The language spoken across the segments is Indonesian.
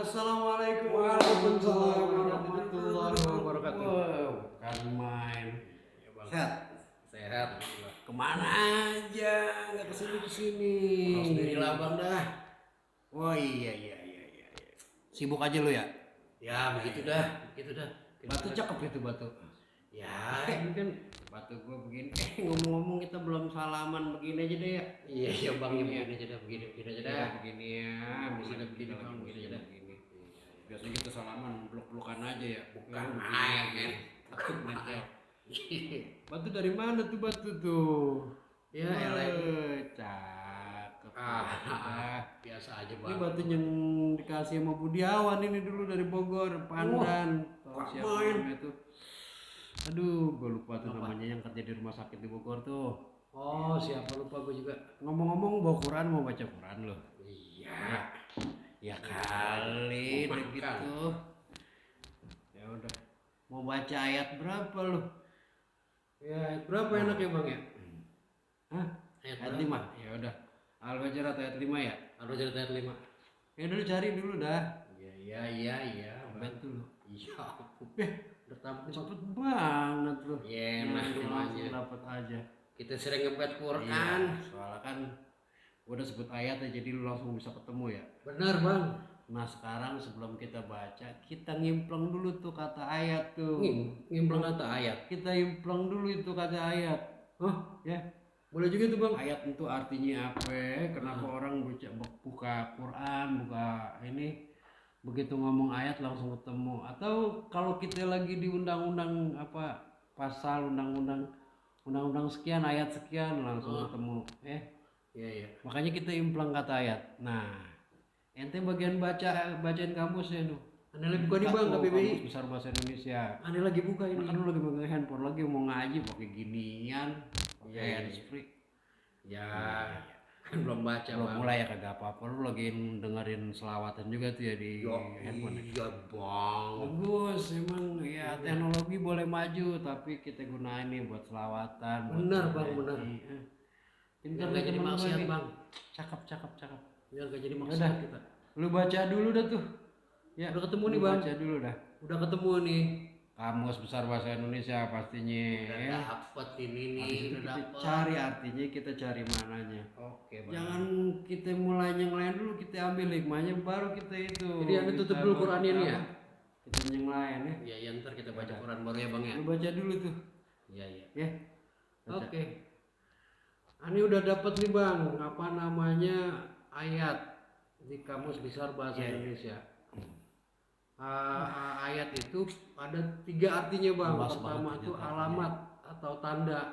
Assalamualaikum Waalaikumsalam warahmatullahi wabarakatuh. Wow, kan main. Ya bang. Sehat. Kemana aja? Nggak kesini. Tahu sendiri lah bang dah. Oh iya. Sibuk aja lu ya? Ya begitu dah. Batu cakep itu batu. Ya ini kan. Batu gua begini. Ngomong-ngomong kita belum salaman, begini aja deh ya. Iya bang ya begini aja dah. Begini aja dah. Ya, begini ya. Begini bang. Begini aja dah. Biasanya kita salaman peluk-pelukan aja ya. Bukan main. Takut mencet. Batu dari mana tuh batu tuh? Ya elah. Cakep. Biasa aja Ini bang. batu yang dikasih sama Budiawan ini dulu dari Bogor, Pandan. Tahu siapa namanya tuh? Aduh, gue lupa tuh namanya yang kerja di rumah sakit di Bogor tuh. Oh siapa lupa gue juga. Ngomong-ngomong bawa Quran, mau baca Quran loh. Iya. Ya kali begitu. Ya udah. Mau baca ayat berapa lo? Ya berapa enak ya bang ya? Hah? Ayat 5. Ya udah. Al-Baqarah ayat 5 ya? Al-Baqarah ayat 5. Ya dulu cari dulu dah. Iya. Bantu lo. Iya. Udah tampil Cepet banget lo. Ya enak namanya. Dapat aja. Kita sering ngebet Quran. Iya, soalnya kan gua udah sebut ayat ya, jadi lu langsung bisa ketemu ya. Bener bang. Nah sekarang sebelum kita baca, kita ngimpleng dulu tuh kata ayat tuh. Ngimpleng kata ayat. Kita impleng dulu itu kata ayat. Oh Ya. boleh juga tuh bang. Ayat itu artinya apa? Kenapa orang buka Quran, buka ini, begitu ngomong ayat langsung ketemu? Atau kalau kita lagi di undang-undang apa, pasal undang-undang sekian, ayat sekian, langsung ketemu. Iya. Makanya kita impleng kata ayat. Nah, ente bagian bacain kamusnya tuh. Aneh lagi buka nih bang KBBI. Kamus Besar Bahasa Indonesia. Aneh lagi buka ini. Kan lu lagi megang handphone, lagi mau ngaji pakai ginian. Iya. Handsfree. Ya kan belum baca Belum bang. mulai ya kagak apa-apa, lu lagi dengerin selawatan juga tuh ya di handphone. Iya bang. Bagus, emang ya teknologi boleh maju tapi kita gunain nih buat selawatan. Bener bang bener. Pintar Biar gak jadi maksiat bang. Cakep. Biar gak jadi maksiat kita. Lu baca dulu dah tuh. Ya, Udah ketemu nih bang. Baca dulu dah. Udah ketemu nih. Kamus Besar Bahasa Indonesia pastinya. Udah dapet ini nih. Habis itu Udah kita dapet. cari artinya, kita cari mananya. Oke bang. Jangan kita mulai yang lain dulu, kita ambil hikmahnya baru kita itu. Jadi anda tutup dulu Qurannya nih ya. Kita yang lain ya. Iya ntar kita baca Quran baru ya bang ya. Lu baca dulu tuh. Iya. Ya. Oke. Ini udah dapat nih bang, apa namanya ayat di Kamus Besar Bahasa Indonesia. Ayat itu ada 3 artinya bang. Pertama itu alamat atau tanda.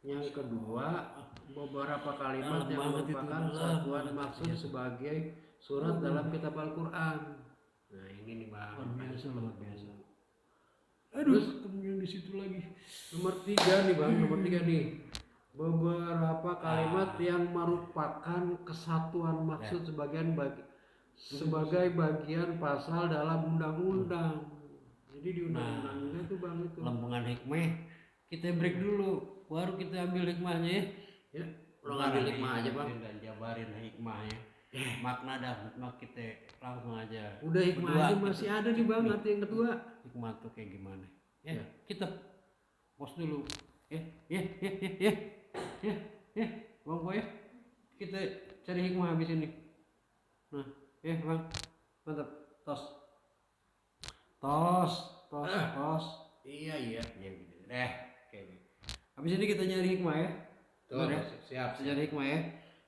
Yang kedua beberapa kalimat yang merupakan satuan maksud sebagai surat dalam kitab Al-Quran. Nah ini nih bang. Luar biasa. Aduh, ketemu yang di situ lagi. Nomor 3 nih bang, nomor 3 nih. Beberapa kalimat yang merupakan kesatuan maksud sebagai bagian pasal dalam undang-undang. Jadi di undang-undangnya itu bang itu. Lempengan hikmah kita break dulu, baru kita ambil hikmahnya. Ya, lo ngambil hikmah aja bang. Dan jabarin hikmahnya. Makna dah, hikmah kita langsung aja. Udah hikmah aja masih ada nih bang, arti yang kedua. Hikmah tuh kayak gimana? Ya. Kita pause dulu. Bang Boy, kita cari hikmah habis ini. Nah, bang, mantap. Tos. Iya. Ya gitu deh. Habis ini kita nyari hikmah ya. Tuh, siap. Kita nyari hikmah ya.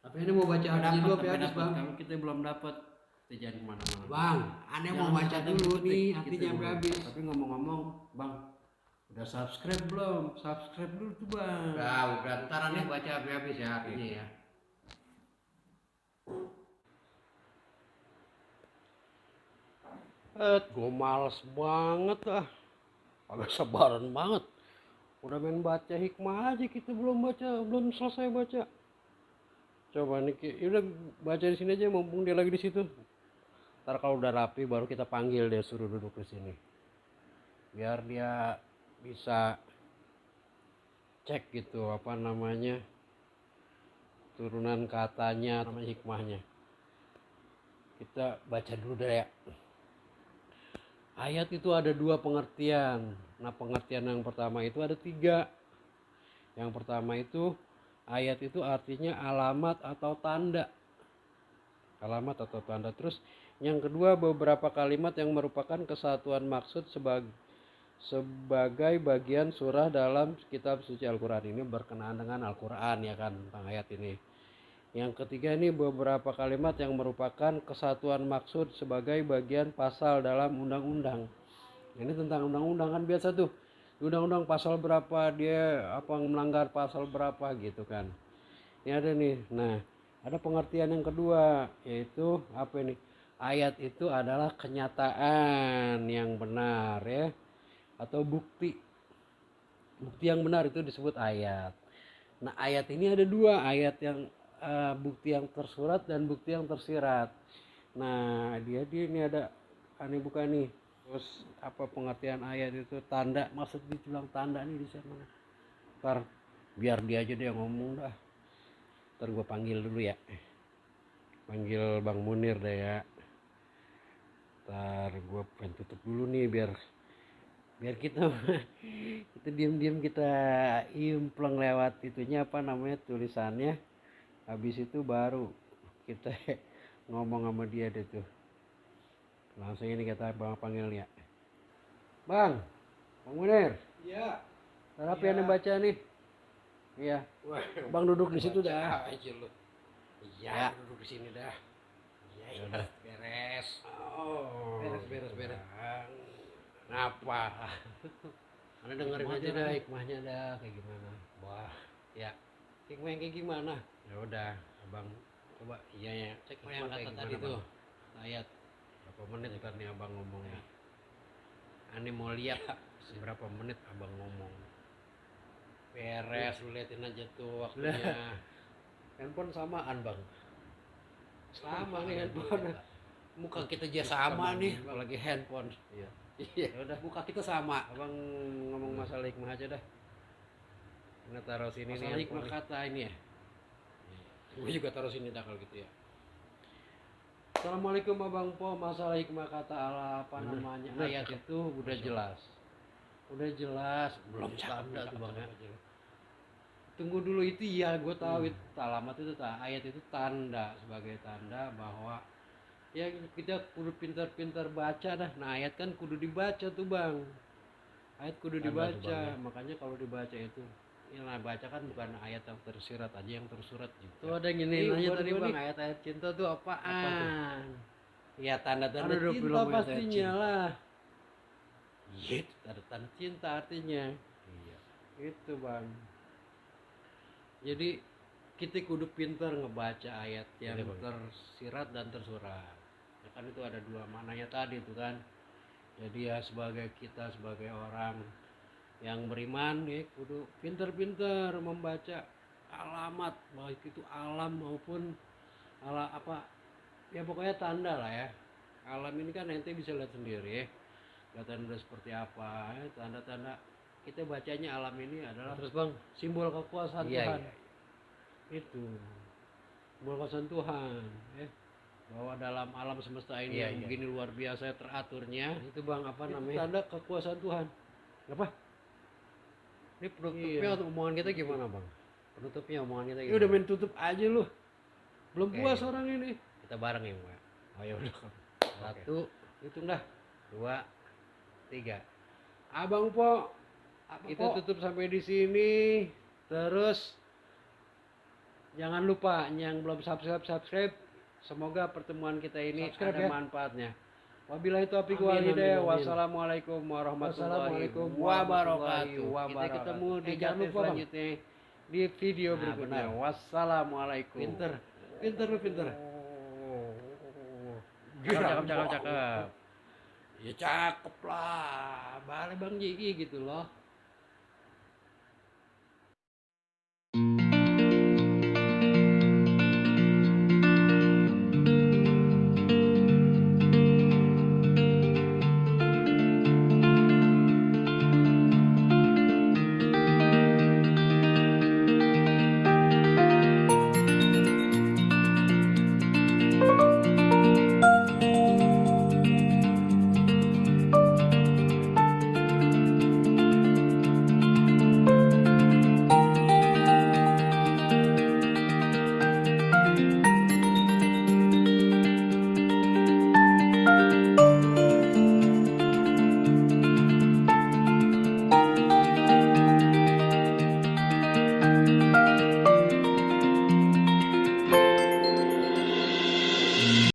Tapi ini mau baca artinya dulu habis bang. Kalau kita belum dapat, kita jangan kemana-mana. Bang, aneh mau baca dulu nih artinya habis. Tapi ngomong-ngomong, bang, udah subscribe belum? Subscribe dulu tuh bang. Udah ntar aneh baca habis ya artinya ya. Gue males banget ah. Agak sabaran banget. Udah main baca hikmah aja, kita belum selesai baca. Coba nih, udah baca di sini aja, mumpung dia lagi di situ. Ntar kalau udah rapi baru kita panggil dia, suruh duduk di sini. Biar dia bisa cek gitu apa namanya turunan katanya, namanya hikmahnya. Kita baca dulu deh ya. Ayat itu ada dua pengertian. Nah, pengertian yang pertama itu ada tiga. Yang pertama itu ayat itu artinya alamat atau tanda. Alamat atau tanda. Terus yang kedua beberapa kalimat yang merupakan kesatuan maksud sebagai bagian surah dalam kitab suci Al-Quran. Ini berkenaan dengan Al-Quran ya kan, tentang ayat ini. Yang ketiga ini beberapa kalimat yang merupakan kesatuan maksud sebagai bagian pasal dalam undang-undang. Ini tentang undang-undang kan biasa tuh. Undang-undang pasal berapa dia apa melanggar pasal berapa gitu kan. Ini ada nih. Nah, ada pengertian yang kedua yaitu apa ini? Ayat itu adalah kenyataan yang benar ya atau bukti. Bukti yang benar itu disebut ayat. Nah, ayat ini ada dua, ayat yang bukti yang tersurat dan bukti yang tersirat. Nah, dia ini ada aneh bukan nih. Terus apa pengertian ayat itu tanda, maksud dibilang tanda nih di sana. Ntar biar dia aja deh yang ngomong dah. Ntar gue panggil dulu ya. Panggil Bang Munir deh ya. Ntar gue pengen tutup dulu nih biar kita diam-diam kita impleng lewat itunya apa namanya tulisannya. Habis itu baru kita ngomong sama dia deh tuh. Langsung ini kita bang panggil ya. Bang Munir. Iya. Apa yang baca nih? Iya. Bang duduk di situ dah. Iya. Duduk di sini dah. Iya. Beres. Oh. Beres. Ngapa? Anda dengerin aja dah hikmahnya dah kayak gimana. Wah, ya. Hikmah yang kayak gimana? Ya udah, Abang coba iya ya. Cek yang kata tadi tuh. Ayat berapa menit ntar nih Abang ngomongnya. Ani mau lihat seberapa menit Abang ngomong. Beres, lu liatin aja tuh waktunya. Handphone samaan Bang. Sama nih handphone. Muka kita aja sama nih, apalagi handphone. Iya. Iya, udah muka kita sama. Abang ngomong masalah hikmah aja dah. Kita taruh sini masalah nih hikmah kata ini ya. Gue juga taruh sini dah kalau gitu ya. Assalamualaikum Abang Po, masalah hikmah kata Allah apa namanya ayat itu udah jelas. Udah jelas, belum tanda tuh Bang ya. Tunggu dulu itu ya, gue tahu itu alamat itu ayat itu tanda sebagai tanda bahwa ya kita kudu pintar-pintar baca dah. Nah ayat kan kudu dibaca tuh Bang. Ayat kudu dibaca, bang, ya. Makanya kalau dibaca itu yang baca kan bukan ayat yang tersirat aja, yang tersurat juga. Tuh ada yang ini nanya tadi Bang, ayat-ayat cinta tuh apaan? Apa tuh? Ya tanda-tanda cinta pastinya lah. Iya, tanda-tanda cinta artinya. Iya. Itu Bang. Jadi kita kudu pintar ngebaca ayat yang tersirat dan tersurat. Ya kan itu ada dua maknanya tadi tuh kan. Jadi ya sebagai kita sebagai orang yang beriman ya kudu pintar-pintar membaca alamat baik itu alam maupun apa ya pokoknya tanda lah ya. Alam ini kan nanti bisa lihat sendiri ya. Tanda seperti apa ya, tanda-tanda kita bacanya alam ini adalah terus Bang simbol kekuasaan Tuhan. Iya. Itu simbol kekuasaan Tuhan ya. Bahwa dalam alam semesta ini yang begini luar biasa teraturnya itu Bang apa itu namanya tanda kekuasaan Tuhan. Apa? Ini penutupnya omongan kita gimana Bang? Penutupnya omongan kita gimana? Ini udah main tutup aja lu. Belum puas orang ini. Kita bareng ya Bang. Oh ya udah. 1 hitung dah. 2 3. Abang Po kita tutup sampai di sini. Terus jangan lupa yang belum subscribe. Semoga pertemuan kita ini ada manfaatnya. Wabillahi taufiq wal hidayah. Wassalamualaikum warahmatullahi wabarakatuh. Kita ketemu di channel selanjutnya di video berikutnya. Wassalamualaikum. Pinter lu pinter. Cakep. Ya cakep lah. Balik Bang Jiki gitu loh.